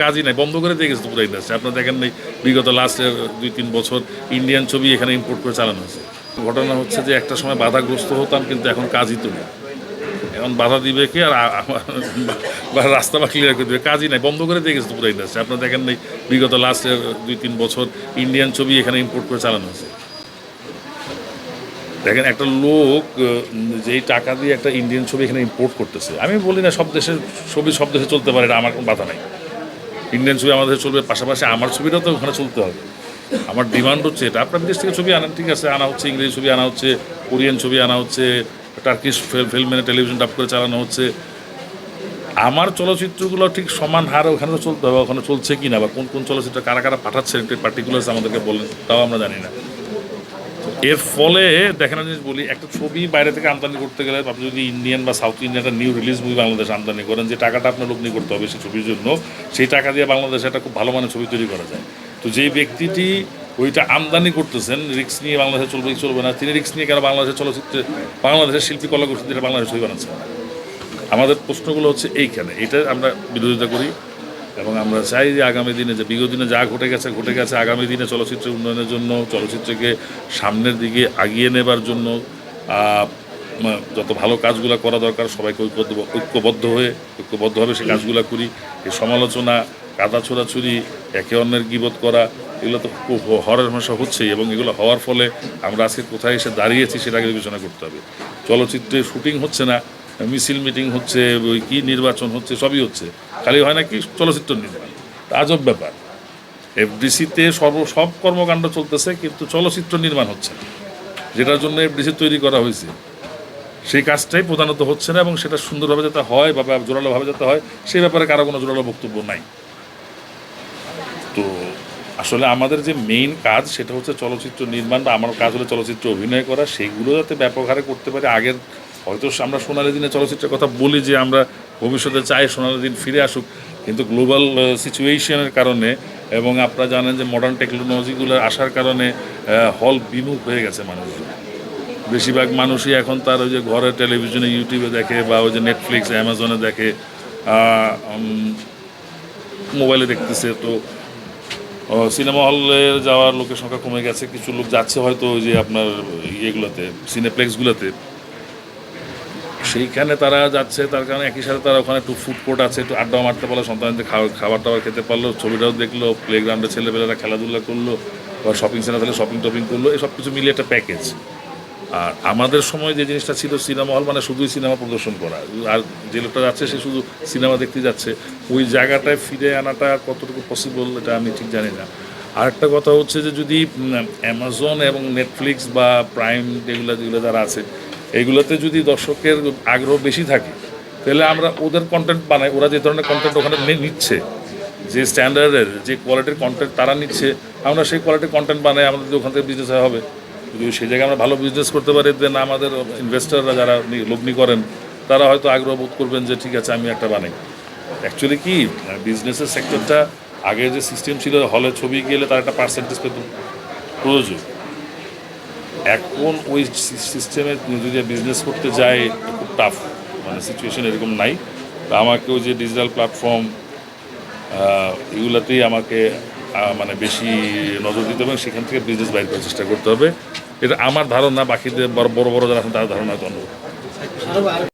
কাজই নাই, বন্ধ করে দিয়ে গেছে পুরো ইন্ডাস্ট্রি। আপনারা দেখেন নাই বিগত লাস্টের 2-3 বছর ইন্ডিয়ান ছবি এখানে ইম্পোর্ট করে চালানো হয়েছে। ঘটনা হচ্ছে যে একটা সময় বাধাগ্রস্ত হতাম, কিন্তু এখন কাজই তো নেই। এখন বাধা দিবে কে, আর বা রাস্তা বা ক্লিয়ার করে দেবে, কাজই নাই, বন্ধ করে দিয়ে গেছে পুরো ইন্ডাস্ট্রি। আপনারা দেখেন নাই বিগত লাস্টের 2-3 বছর ইন্ডিয়ান ছবি এখানে ইম্পোর্ট করে চালানো হয়েছে। দেখেন একটা লোক যেই টাকা দিয়ে একটা ইন্ডিয়ান ছবি এখানে ইম্পোর্ট করতেছে, আমি বলি না সব দেশের ছবি সব দেশে চলতে পারে, এটা আমার কোনো বাধা নাই। ইন্ডিয়ান ছবি আমাদের চলবে, পাশাপাশি আমার ছবিটাও তো ওখানে চলতে হবে। আমার ডিমান্ড হচ্ছে এটা, আপনার বিদেশ থেকে ছবি আনেন, ঠিক আছে, আনা হচ্ছে, ইংরেজি ছবি আনা হচ্ছে, কোরিয়ান ছবি আনা হচ্ছে, টার্কিশ ফিল্ম এনে টেলিভিশন ডাব করে চালানো হচ্ছে। আমার চলচ্চিত্রগুলো ঠিক সমান হারে ওখানে তো চলতে হবে, ওখানে চলছে কি না, বা কোন কোন চলচ্চিত্র কারা কারা পাঠাচ্ছে পার্টিকুলার্স আমাদেরকে বলেন, তাও আমরা জানি না। এর ফলে দেখেন, জিনিস বলি, একটা ছবি বাইরে থেকে আমদানি করতে গেলে আপনি যদি ইন্ডিয়ান বা সাউথ ইন্ডিয়ান একটা নিউ রিলিজ মুভি বাংলাদেশে আমদানি করেন, যে টাকাটা আপনার লগ্নি করতে হবে সেই ছবির জন্য, সেই টাকা দিয়ে বাংলাদেশে একটা খুব ভালো মানের ছবি তৈরি করা যায়। তো যেই ব্যক্তিটি ওইটা আমদানি করতেছেন, রিস্ক নিয়ে বাংলাদেশে চলবে কি চলবে না, তিনি রিস্ক নিয়ে কেন বাংলাদেশের চলচ্চিত্রে বাংলাদেশের শিল্পী কলাকুশলীরা বাংলাদেশে ছবি বানাচ্ছেন। আমাদের প্রশ্নগুলো হচ্ছে এইখানে, এটা আমরা বিরোধিতা করি এবং আমরা চাই যে আগামী দিনে, যে বিগত দিনে যা ঘটে গেছে, আগামী দিনে চলচ্চিত্রের উন্নয়নের জন্য, চলচ্চিত্রকে সামনের দিকে আগিয়ে নেবার জন্য যত ভালো কাজগুলো করা দরকার, সবাইকে ঐক্যবদ্ধভাবে সেই কাজগুলো করি। এই সমালোচনা, কাদা ছোড়াছুরি, একে অন্যের গীবত করা, এগুলো তো হরের ভাষা হচ্ছেই, এবং এগুলো হওয়ার ফলে আমরা আজকে কোথায় এসে দাঁড়িয়েছি সেটাকে বিবেচনা করতে হবে। চলচ্চিত্রে শুটিং হচ্ছে না, মিছিল মিটিং হচ্ছে, ওই কী নির্বাচন হচ্ছে, সবই হচ্ছে, খালি হয় না কি চলচ্চিত্র নির্মাণ। আজব ব্যাপার, এফডিসিতে সব কর্মকাণ্ড চলতেছে, কিন্তু চলচ্চিত্র নির্মাণ হচ্ছে না, যেটার জন্য এফডিসি তৈরি করা হয়েছে সেই কাজটাই প্রধানত হচ্ছে না, এবং সেটা সুন্দরভাবে যাতে হয় বা জোরালোভাবে যাতে হয় সেই ব্যাপারে কারো কোনো জোরালো বক্তব্য নাই। তো আসলে আমাদের যে মেইন কাজ সেটা হচ্ছে চলচ্চিত্র নির্মাণ, বা আমার কাজ হলো চলচ্চিত্র অভিনয় করা, সেইগুলো যাতে ব্যাপক হারে করতে পারি। আগের হয়তো আমরা সোনালী দিনে চলচ্চিত্রের কথা বলি যে আমরা ভবিষ্যতে চাই সোনালী দিন ফিরে আসুক, কিন্তু গ্লোবাল সিচুয়েশনের কারণে, এবং আপনারা জানেন যে মডার্ন টেকনোলজিগুলো আসার কারণে হল বিমুখ হয়ে গেছে মানুষজন। বেশিরভাগ মানুষই এখন তার ওই যে ঘরে টেলিভিশনে ইউটিউবে দেখে, বা ওই যে নেটফ্লিক্স অ্যামাজনে দেখে, মোবাইলে দেখতেছে। তো সিনেমা হলে যাওয়ার লোকের সংখ্যা কমে গেছে, কিছু লোক যাচ্ছে হয়তো ওই যে আপনার ইয়েগুলোতে, সিনেপ্লেক্সগুলোতে, সেইখানে তারা যাচ্ছে, তার কারণে একই সাথে তারা ওখানে একটু ফুড কোর্ট আছে, একটু আড্ডা মারতে পারলো, সন্তানদের খাবার টাবার খেতে পারলো, ছবিটাও দেখলো, প্লেগ্রাউন্ডে ছেলেপেলেরা খেলাধুলা করলো, বা শপিং সেন্টার তাহলে শপিং টপিং করলো, এই সব কিছু মিলিয়ে একটা প্যাকেজ। আর আমাদের সময় যে জিনিসটা ছিল, সিনেমা হল মানে শুধুই সিনেমা প্রদর্শন করা, আর যে লোকটা যাচ্ছে সে শুধু সিনেমা দেখতে যাচ্ছে, ওই জায়গাটায় ফিরে আনাটা কতটুকু পসিবল এটা আমি ঠিক জানি না। আরেকটা কথা হচ্ছে যে যদি অ্যামাজন এবং নেটফ্লিক্স বা প্রাইম যেগুলো যারা আছে, এগুলোতে যদি দর্শকের আগ্রহ বেশি থাকে, তাহলে আমরা ওদের কন্টেন্ট বানাই, ওরা যে ধরনের কন্টেন্ট ওখানে নিচ্ছে, যে স্ট্যান্ডার্ডের যে কোয়ালিটির কন্টেন্ট তারা নিচ্ছে, আমরা সেই কোয়ালিটির কন্টেন্ট বানাই, আমাদের ওখান থেকে বিজনেস হবে। যদি সেই জায়গায় আমরা ভালো বিজনেস করতে পারি, দেন আমাদের ইনভেস্টাররা যারা লগ্নি করেন তারা হয়তো আগ্রহ বোধ করবেন যে ঠিক আছে আমি একটা বানাই। অ্যাকচুয়ালি কি বিজনেসের সেক্টরটা, আগে যে সিস্টেম ছিল হলে ছবি গেলে তার একটা পার্সেন্টেজ পেত প্রয়োজন, এখন ওই সিস্টেমে যদি বিজনেস করতে যায় খুব টাফ, মানে সিচুয়েশন এরকম নাই। আমাকে ওই যে ডিজিটাল প্ল্যাটফর্ম এগুলাতেই আমাকে মানে বেশি নজর দিতে হবে, সেখান থেকে বিজনেস বাইর করার চেষ্টা করতে হবে। এটা আমার ধারণা, বাকিদের বড় বড় যারা আছেন তার ধারণা তো অন্য।